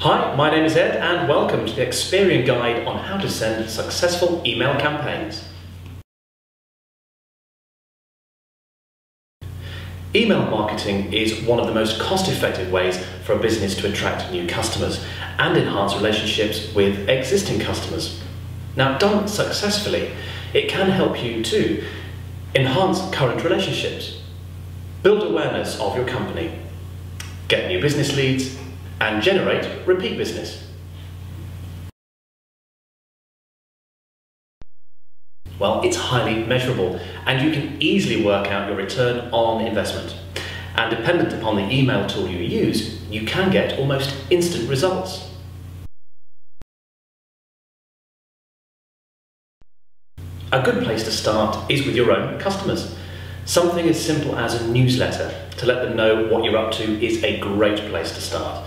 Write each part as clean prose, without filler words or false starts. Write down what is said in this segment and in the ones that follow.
Hi, my name is Ed and welcome to the Experian Guide on how to send successful email campaigns. Email marketing is one of the most cost-effective ways for a business to attract new customers and enhance relationships with existing customers. Now, done successfully, it can help you to enhance current relationships, build awareness of your company, get new business leads, and generate repeat business. Well, it's highly measurable and you can easily work out your return on investment. And dependent upon the email tool you use, you can get almost instant results. A good place to start is with your own customers. Something as simple as a newsletter to let them know what you're up to is a great place to start.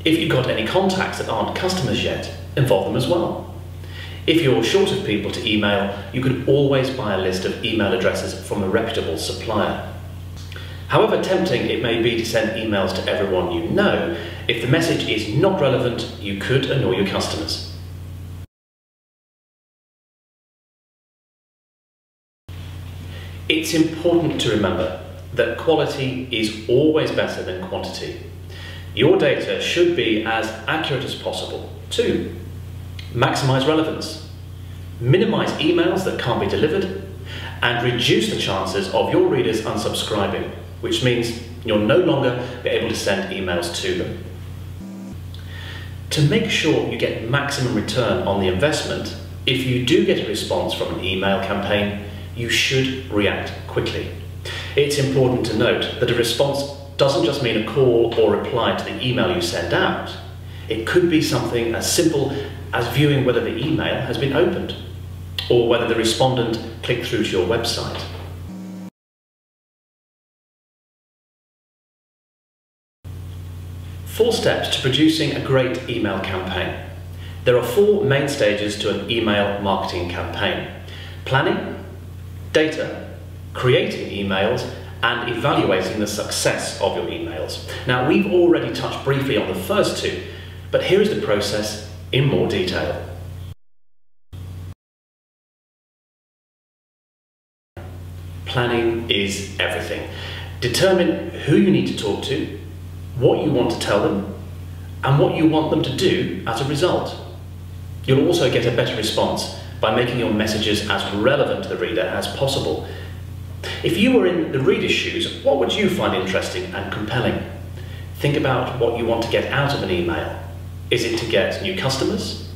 If you've got any contacts that aren't customers yet, involve them as well. If you're short of people to email, you could always buy a list of email addresses from a reputable supplier. However tempting it may be to send emails to everyone you know, if the message is not relevant, you could annoy your customers. It's important to remember that quality is always better than quantity. Your data should be as accurate as possible. 2. Maximize relevance. Minimize emails that can't be delivered and reduce the chances of your readers unsubscribing, which means you'll no longer be able to send emails to them. To make sure you get maximum return on the investment, if you do get a response from an email campaign, you should react quickly. It's important to note that a response doesn't just mean a call or reply to the email you send out. It could be something as simple as viewing whether the email has been opened or whether the respondent clicked through to your website. Four steps to producing a great email campaign. There are 4 main stages to an email marketing campaign: planning, data, creating emails, and evaluating the success of your emails. Now, we've already touched briefly on the first 2, but here is the process in more detail. Planning is everything. Determine who you need to talk to, what you want to tell them, and what you want them to do as a result. You'll also get a better response by making your messages as relevant to the reader as possible. If you were in the reader's shoes, what would you find interesting and compelling? Think about what you want to get out of an email. Is it to get new customers,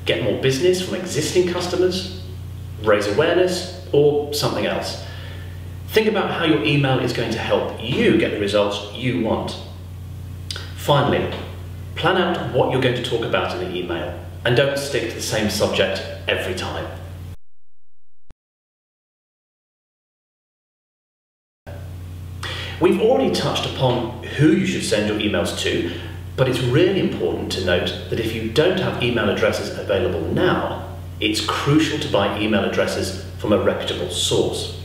get more business from existing customers, raise awareness, or something else? Think about how your email is going to help you get the results you want. Finally, plan out what you're going to talk about in the email and don't stick to the same subject every time. We've already touched upon who you should send your emails to, but it's really important to note that if you don't have email addresses available now, it's crucial to buy email addresses from a reputable source.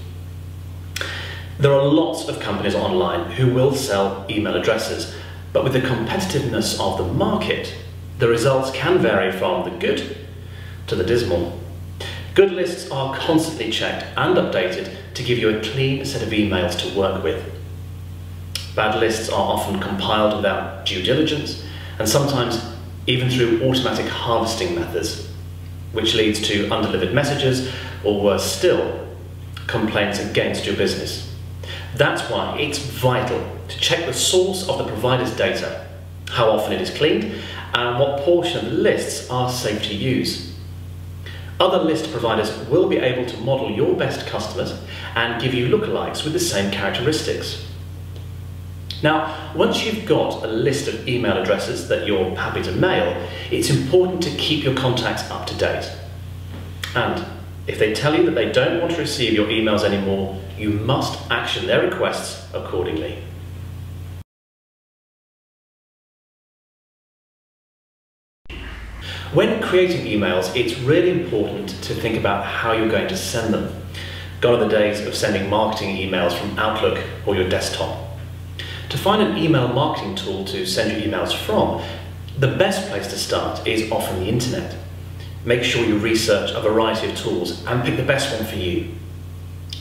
There are lots of companies online who will sell email addresses, but with the competitiveness of the market, the results can vary from the good to the dismal. Good lists are constantly checked and updated to give you a clean set of emails to work with. Bad lists are often compiled without due diligence and sometimes even through automatic harvesting methods, which leads to undelivered messages or worse still, complaints against your business. That's why it's vital to check the source of the provider's data, how often it is cleaned, and what portion of the lists are safe to use. Other list providers will be able to model your best customers and give you lookalikes with the same characteristics. Now, once you've got a list of email addresses that you're happy to mail, it's important to keep your contacts up to date. And if they tell you that they don't want to receive your emails anymore, you must action their requests accordingly. When creating emails, it's really important to think about how you're going to send them. Gone are the days of sending marketing emails from Outlook or your desktop. To find an email marketing tool to send your emails from, The best place to start is often the internet. Make sure you research a variety of tools and pick the best one for you.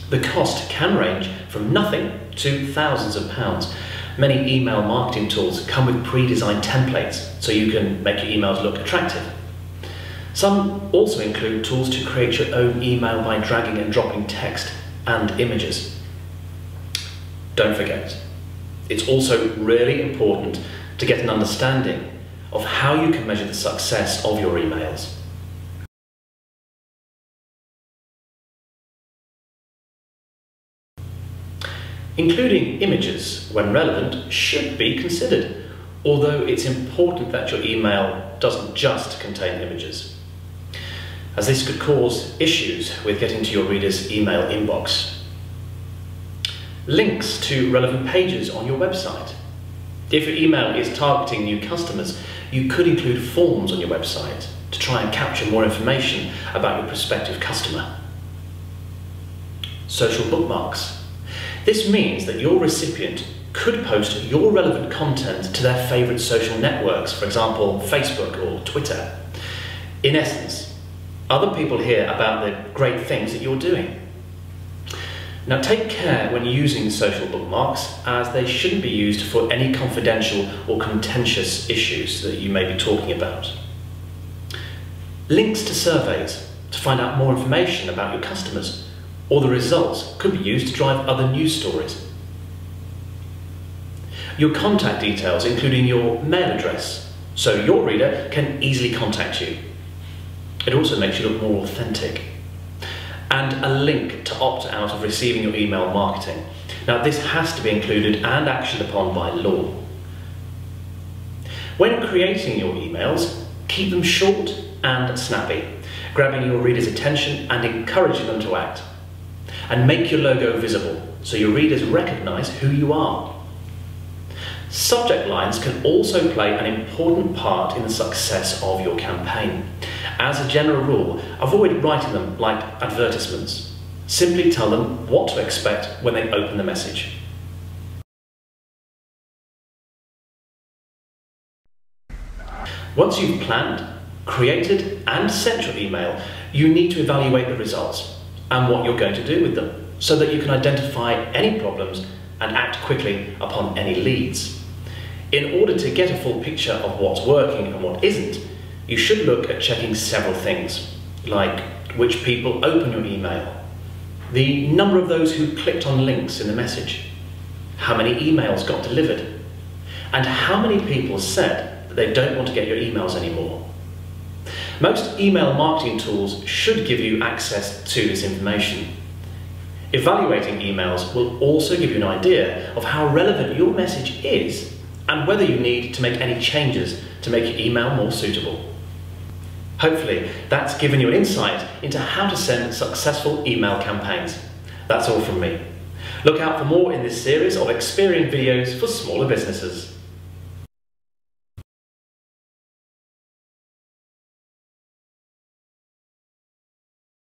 The cost can range from nothing to thousands of pounds. Many email marketing tools come with pre-designed templates so you can make your emails look attractive. Some also include tools to create your own email by dragging and dropping text and images. Don't forget, it's also really important to get an understanding of how you can measure the success of your emails. Including images, when relevant, should be considered, although it's important that your email doesn't just contain images, as this could cause issues with getting to your reader's email inbox. Links to relevant pages on your website. If your email is targeting new customers, you could include forms on your website to try and capture more information about your prospective customer. Social bookmarks. This means that your recipient could post your relevant content to their favourite social networks, for example, Facebook or Twitter. In essence, other people hear about the great things that you're doing. Now take care when using social bookmarks, as they shouldn't be used for any confidential or contentious issues that you may be talking about. Links to surveys to find out more information about your customers, or the results could be used to drive other news stories. Your contact details, including your mail address, so your reader can easily contact you. It also makes you look more authentic. And a link to opt out of receiving your email marketing. Now this has to be included and actioned upon by law. When creating your emails, keep them short and snappy, grabbing your reader's attention and encouraging them to act. And make your logo visible so your readers recognise who you are. Subject lines can also play an important part in the success of your campaign. As a general rule, avoid writing them like advertisements. Simply tell them what to expect when they open the message. Once you've planned, created and sent your email, you need to evaluate the results and what you're going to do with them, so that you can identify any problems and act quickly upon any leads. In order to get a full picture of what's working and what isn't, you should look at checking several things, like which people open your email, the number of those who clicked on links in the message, how many emails got delivered, and how many people said that they don't want to get your emails anymore. Most email marketing tools should give you access to this information. Evaluating emails will also give you an idea of how relevant your message is and whether you need to make any changes to make your email more suitable. Hopefully, that's given you an insight into how to send successful email campaigns. That's all from me. Look out for more in this series of Experian videos for smaller businesses.